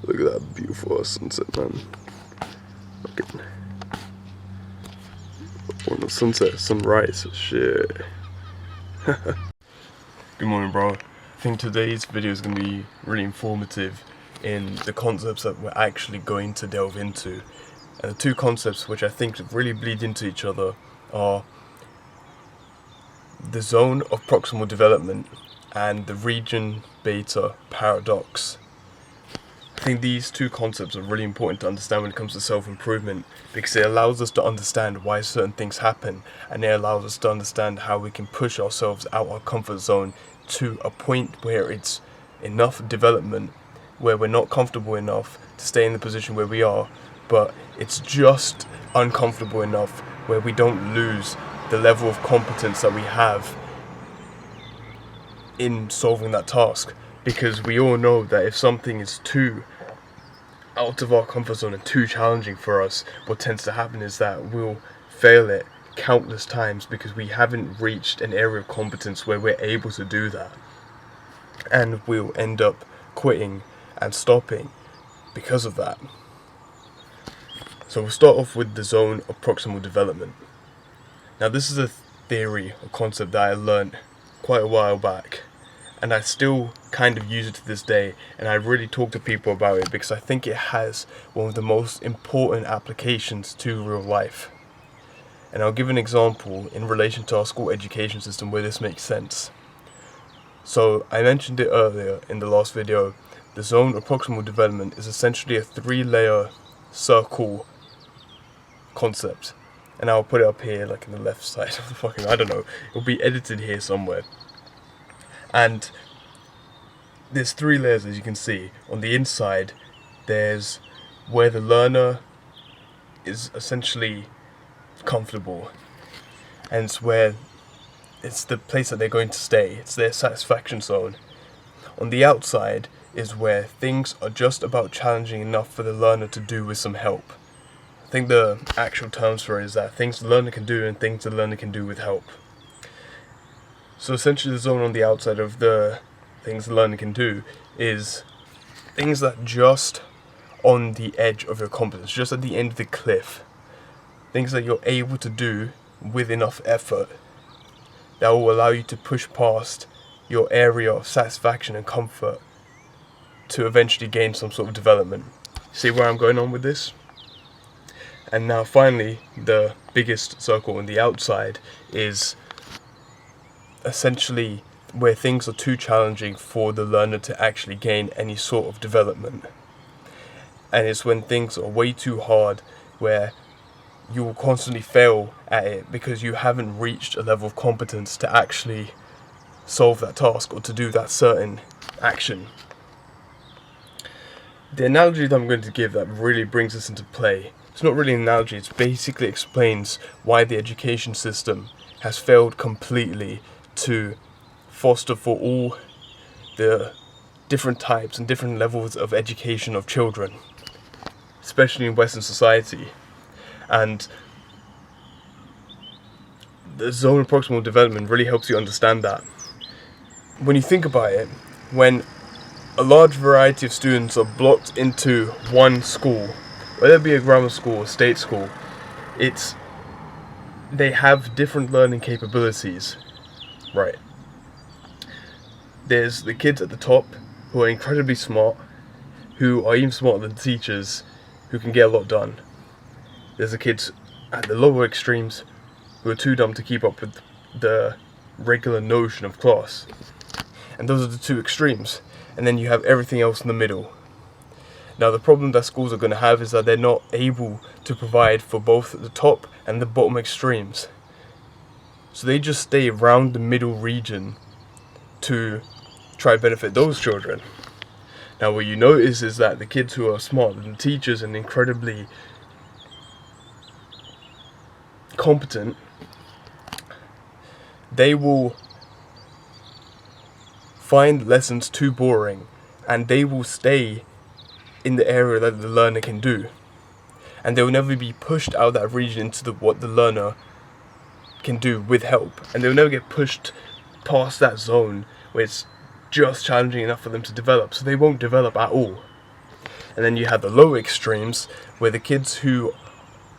Look at that beautiful sunset, man. Okay. Or no, sunset, sunrise, shit. Good morning, bro. I think today's video is going to be really informative in the concepts that we're actually going to delve into. And the two concepts which I think really bleed into each other are the zone of proximal development and the region beta paradox. I think these two concepts are really important to understand when it comes to self-improvement, because it allows us to understand why certain things happen, and it allows us to understand how we can push ourselves out our comfort zone to a point where it's enough development, where we're not comfortable enough to stay in the position where we are, but it's just uncomfortable enough where we don't lose the level of competence that we have in solving that task. Because we all know that if something is too out of our comfort zone and too challenging for us, what tends to happen is that we'll fail it countless times because we haven't reached an area of competence where we're able to do that. And we'll end up quitting and stopping because of that. So we'll start off with the zone of proximal development. Now this is a theory, a concept that I learned quite a while back, and I still kind of use it to this day, and I really talk to people about it because I think it has one of the most important applications to real life. And I'll give an example in relation to our school education system where this makes sense. So I mentioned it earlier in the last video. The zone of proximal development is essentially a 3-layer circle concept. And I'll put it up here, like in the left side of the fucking, I don't know, it'll be edited here somewhere. And there's 3 layers, as you can see. On the inside, there's where the learner is essentially comfortable, and it's the place that they're going to stay. It's their satisfaction zone. On the outside is where things are just about challenging enough for the learner to do with some help. I think the actual terms for it is that things the learner can do and things the learner can do with help. So essentially the zone on the outside of the things the learner can do is things that just on the edge of your competence, just at the end of the cliff. Things that you're able to do with enough effort that will allow you to push past your area of satisfaction and comfort to eventually gain some sort of development. See where I'm going on with this? And now finally, the biggest circle on the outside is essentially where things are too challenging for the learner to actually gain any sort of development. And it's when things are way too hard, where you will constantly fail at it because you haven't reached a level of competence to actually solve that task or to do that certain action. The analogy that I'm going to give that really brings this into play, it's not really an analogy, it basically explains why the education system has failed completely to foster for all the different types and different levels of education of children, especially in Western society. And the zone of proximal development really helps you understand that. When you think about it, when a large variety of students are blocked into one school, whether it be a grammar school or state school, they have different learning capabilities, right? There's the kids at the top who are incredibly smart, who are even smarter than teachers, who can get a lot done. There's the kids at the lower extremes who are too dumb to keep up with the regular notion of class. And those are the 2 extremes. And then you have everything else in the middle. Now the problem that schools are going to have is that they're not able to provide for both the top and the bottom extremes. So they just stay around the middle region to try to benefit those children. Now what you notice is that the kids who are smarter than teachers and incredibly competent, they will find lessons too boring, and they will stay in the area that the learner can do, and they will never be pushed out of that region into what the learner can do with help, and they'll never get pushed past that zone where it's just challenging enough for them to develop, so they won't develop at all. And then you have the low extremes, where the kids who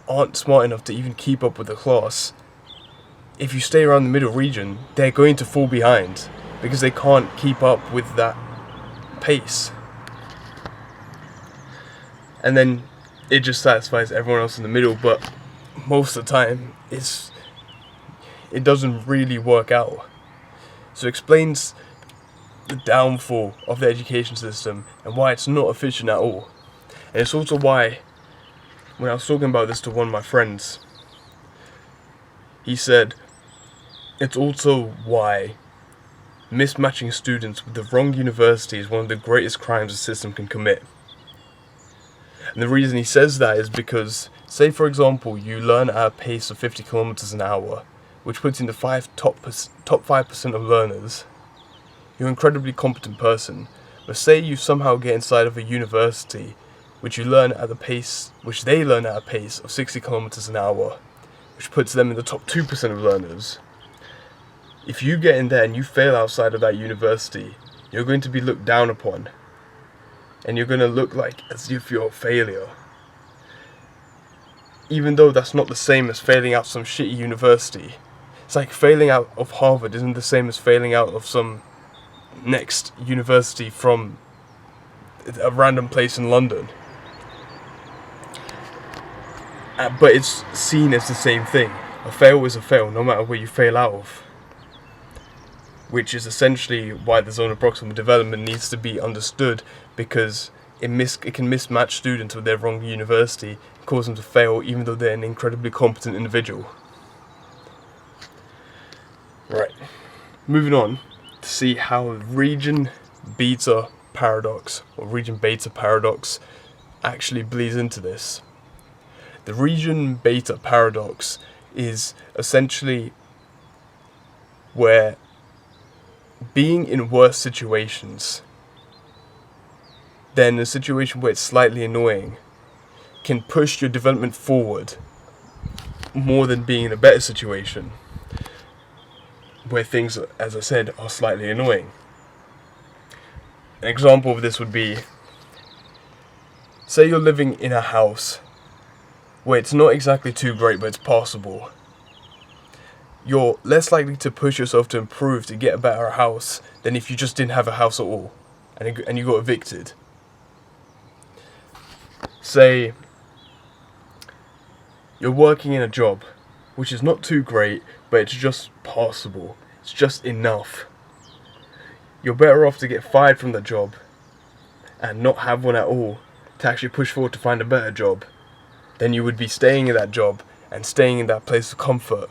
aren't smart enough to even keep up with the class, if you stay around the middle region, they're going to fall behind because they can't keep up with that pace. And then it just satisfies everyone else in the middle, but most of the time it doesn't really work out. So it explains the downfall of the education system and why it's not efficient at all. And it's also why, when I was talking about this to one of my friends, he said it's also why mismatching students with the wrong university is one of the greatest crimes the system can commit. And the reason he says that is because, say for example, you learn at a pace of 50 kilometers an hour, which puts you in the top 5% of learners. You're an incredibly competent person. But say you somehow get inside of a university which they learn at a pace of 60 kilometers an hour, which puts them in the top 2% of learners. If you get in there and you fail outside of that university, you're going to be looked down upon. And you're going to look like as if you're a failure. Even though that's not the same as failing out some shitty university. It's like failing out of Harvard isn't the same as failing out of some next university from a random place in London. But it's seen as the same thing. A fail is a fail, no matter where you fail out of. Which is essentially why the zone of proximal development needs to be understood, because it can mismatch students with their wrong university and cause them to fail even though they're an incredibly competent individual. Right, moving on to see how region beta paradox or region beta paradox actually bleeds into this. The region beta paradox is essentially where being in worse situations than a situation where it's slightly annoying can push your development forward more than being in a better situation where things, as I said, are slightly annoying. An example of this would be, say you're living in a house where it's not exactly too great but it's passable. You're less likely to push yourself to improve to get a better house than if you just didn't have a house at all and you got evicted. Say you're working in a job which is not too great, but it's just passable. It's just enough. You're better off to get fired from the job and not have one at all to actually push forward to find a better job than you would be staying in that job and staying in that place of comfort.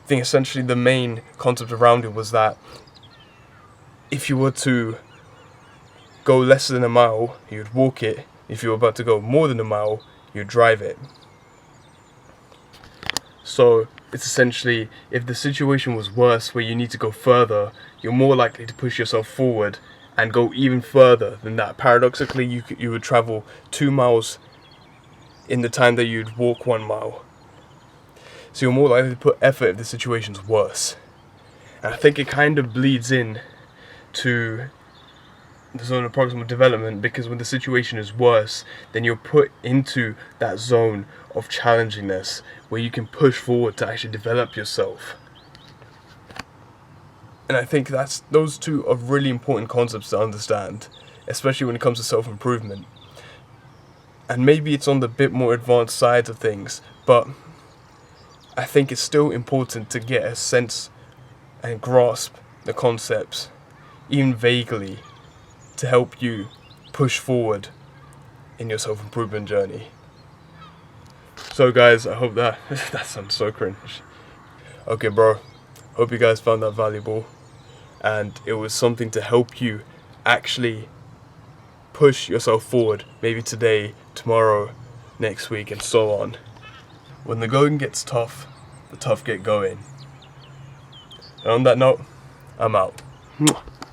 I think essentially the main concept around it was that if you were to go less than a mile, you'd walk it. If you were about to go more than a mile, you'd drive it. So it's essentially, if the situation was worse where you need to go further, you're more likely to push yourself forward and go even further than that. Paradoxically, you would travel 2 miles in the time that you'd walk 1 mile. So you're more likely to put effort if the situation's worse. And I think it kind of bleeds in to the zone of proximal development, because when the situation is worse, then you're put into that zone of challengingness where you can push forward to actually develop yourself. And I think those two are really important concepts to understand, especially when it comes to self-improvement. And maybe it's on the bit more advanced side of things, but I think it's still important to get a sense and grasp the concepts, even vaguely, to help you push forward in your self-improvement journey. So guys, I hope that sounds so cringe. Okay bro, hope you guys found that valuable and it was something to help you actually push yourself forward, maybe today, tomorrow, next week, and so on. When the going gets tough, the tough get going. And on that note, I'm out.